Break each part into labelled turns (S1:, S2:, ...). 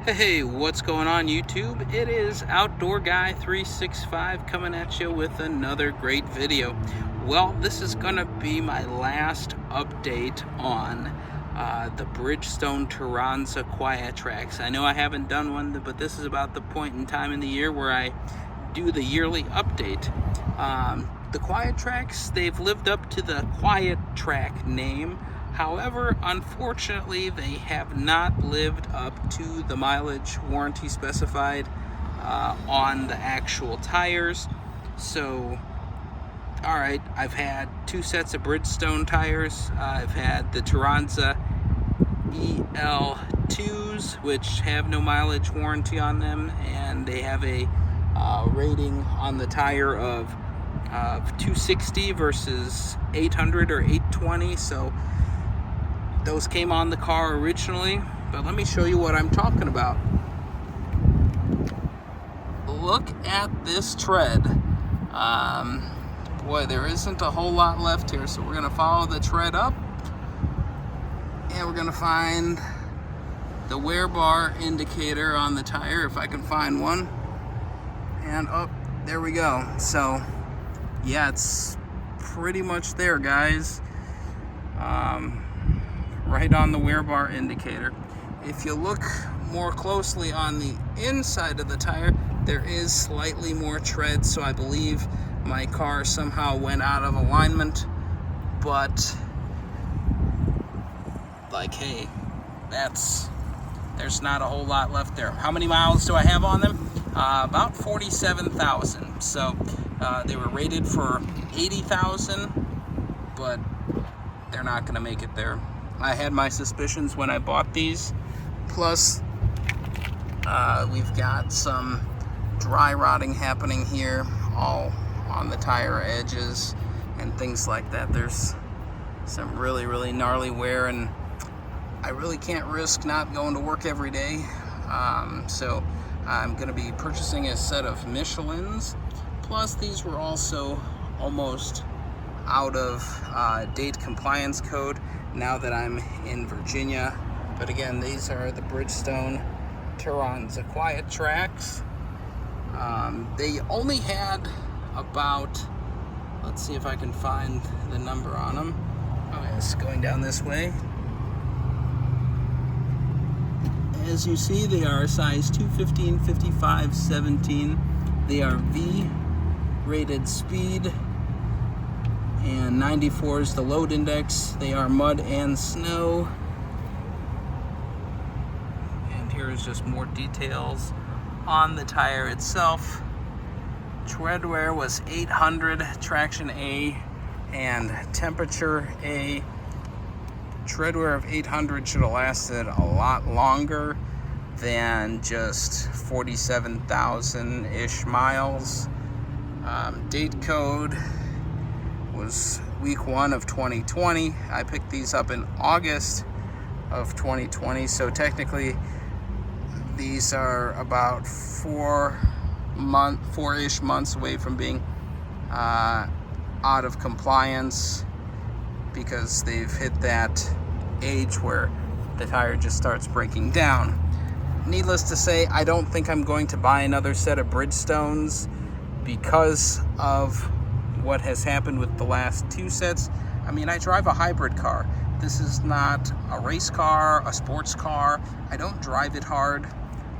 S1: Hey, what's going on YouTube? It is Outdoor Guy 365 coming at you with another great video. Well, this is gonna be my last update on the Bridgestone Turanza Quiet Tracks. I know I haven't done one, but this is about the point in time in the year where I do the yearly update. The Quiet Tracks, they've lived up to the Quiet Track name. However, unfortunately, they have not lived up to the mileage warranty specified on the actual tires. So, alright, I've had two sets of Bridgestone tires. I've had the Turanza EL2s, which have no mileage warranty on them, and they have a rating on the tire of 260 versus 800 or 820. So those came on the car originally, but let me show you what I'm talking about. Look at this tread. Boy, there isn't a whole lot left here, so we're gonna follow the tread up, and we're gonna find the wear bar indicator on the tire, if I can find one. And there we go. So yeah, it's pretty much there, guys. Right on the wear bar indicator. If you look more closely on the inside of the tire, there is slightly more tread, so I believe my car somehow went out of alignment. But like, hey, there's not a whole lot left there. How many miles do I have on them? About 47,000. So they were rated for 80,000, but they're not gonna make it there. I had my suspicions when I bought these. Plus, we've got some dry rotting happening here, all on the tire edges and things like that. There's some really gnarly wear, and I really can't risk not going to work every day. So I'm gonna be purchasing a set of Michelins. Plus, these were also almost out of date compliance code now that I'm in Virginia. But again, these are the Bridgestone Turanza Quiet Tracks. They only had about, let's see if I can find the number on them. Oh yes, going down this way. As you see, they are size 215, 55, 17. They are V rated speed, and 94 is the load index. They are mud and snow. And here's just more details on the tire itself. Tread wear was 800, traction A, and temperature A. Tread wear of 800 should have lasted a lot longer than just 47,000-ish miles. Date code was week 1 of 2020. I picked these up in August of 2020, so technically these are about 4-ish months away from being out of compliance, because they've hit that age where the tire just starts breaking down. Needless to say, I don't think I'm going to buy another set of Bridgestones because of what has happened with the last two sets. I mean, I drive a hybrid car. This is not a race car, a sports car. I don't drive it hard.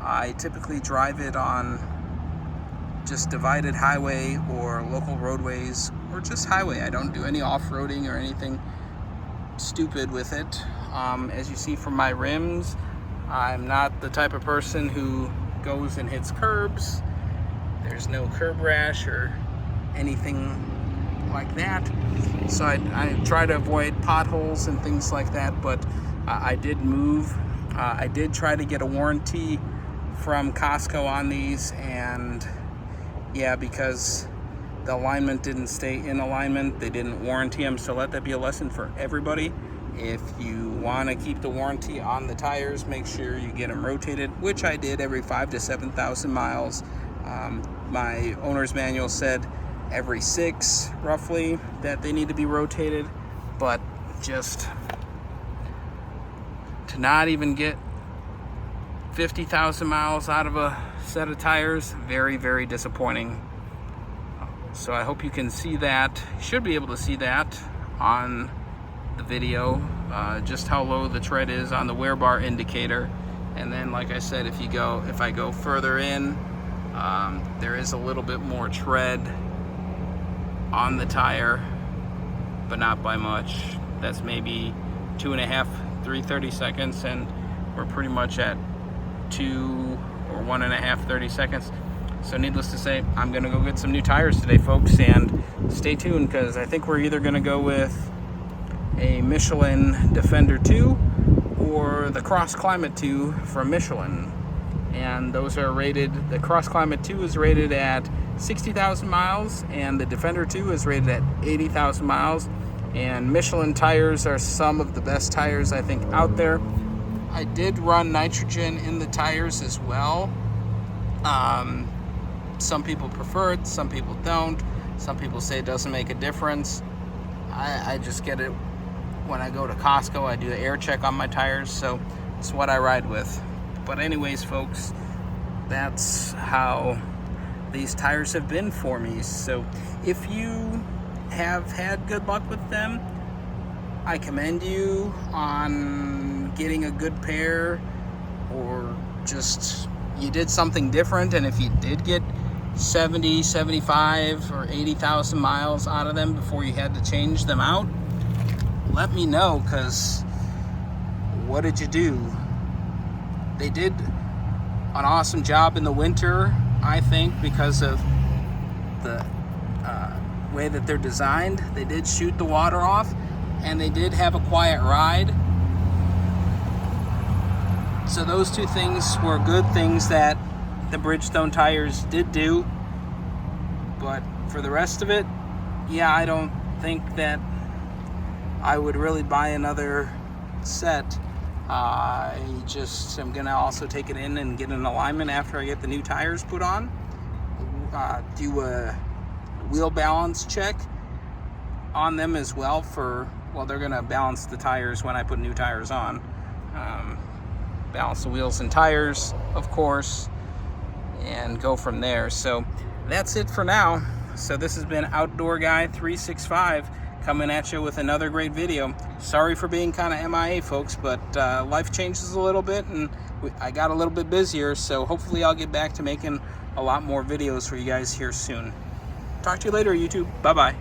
S1: I typically drive it on just divided highway or local roadways, or just highway. I don't do any off-roading or anything stupid with it. As you see from my rims, I'm not the type of person who goes and hits curbs. There's no curb rash or anything like that. So I try to avoid potholes and things like that, but I did move. I did try to get a warranty from Costco on these, and yeah, because the alignment didn't stay in alignment, they didn't warranty them. So let that be a lesson for everybody. If you want to keep the warranty on the tires, make sure you get them rotated, which I did every 5,000 to 7,000 miles. My owner's manual said every 6 roughly that they need to be rotated, but just to not even get 50,000 miles out of a set of tires. Very, very disappointing. So I hope you can see that. You should be able to see that on the video, just how low the tread is on the wear bar indicator. And then, like I said, if I go further in, there is a little bit more tread on the tire, but not by much. That's maybe 2.5, 3 seconds, and we're pretty much at 2 or 1.5 30 seconds. So needless to say, I'm gonna go get some new tires today, folks, and stay tuned, because I think we're either gonna go with a Michelin Defender 2 or the Cross Climate 2 from Michelin. And those are rated, the Cross Climate 2 is rated at 60,000 miles, and the Defender 2 is rated at 80,000 miles. And Michelin tires are some of the best tires, I think, out there. I did run nitrogen in the tires as well. Some people prefer it, some people don't. Some people say it doesn't make a difference. I just get it when I go to Costco. I do an air check on my tires, so it's what I ride with. But anyways, folks, that's how these tires have been for me. So if you have had good luck with them, I commend you on getting a good pair, or just you did something different. And if you did get 70, 75, or 80,000 miles out of them before you had to change them out, let me know, because what did you do? They did an awesome job in the winter, I think, because of the way that they're designed. They did shoot the water off, and they did have a quiet ride. So those two things were good things that the Bridgestone tires did do. But for the rest of it, yeah, I don't think that I would really buy another set. I just am gonna also take it in and get an alignment after I get the new tires put on. Do a wheel balance check on them as well well, they're gonna balance the tires when I put new tires on. Balance the wheels and tires, of course, and go from there. So that's it for now. So this has been Outdoor Guy 365 coming at you with another great video. Sorry for being kind of MIA, folks, but life changes a little bit, and I got a little bit busier, so hopefully I'll get back to making a lot more videos for you guys here soon. Talk to you later, YouTube. Bye-bye.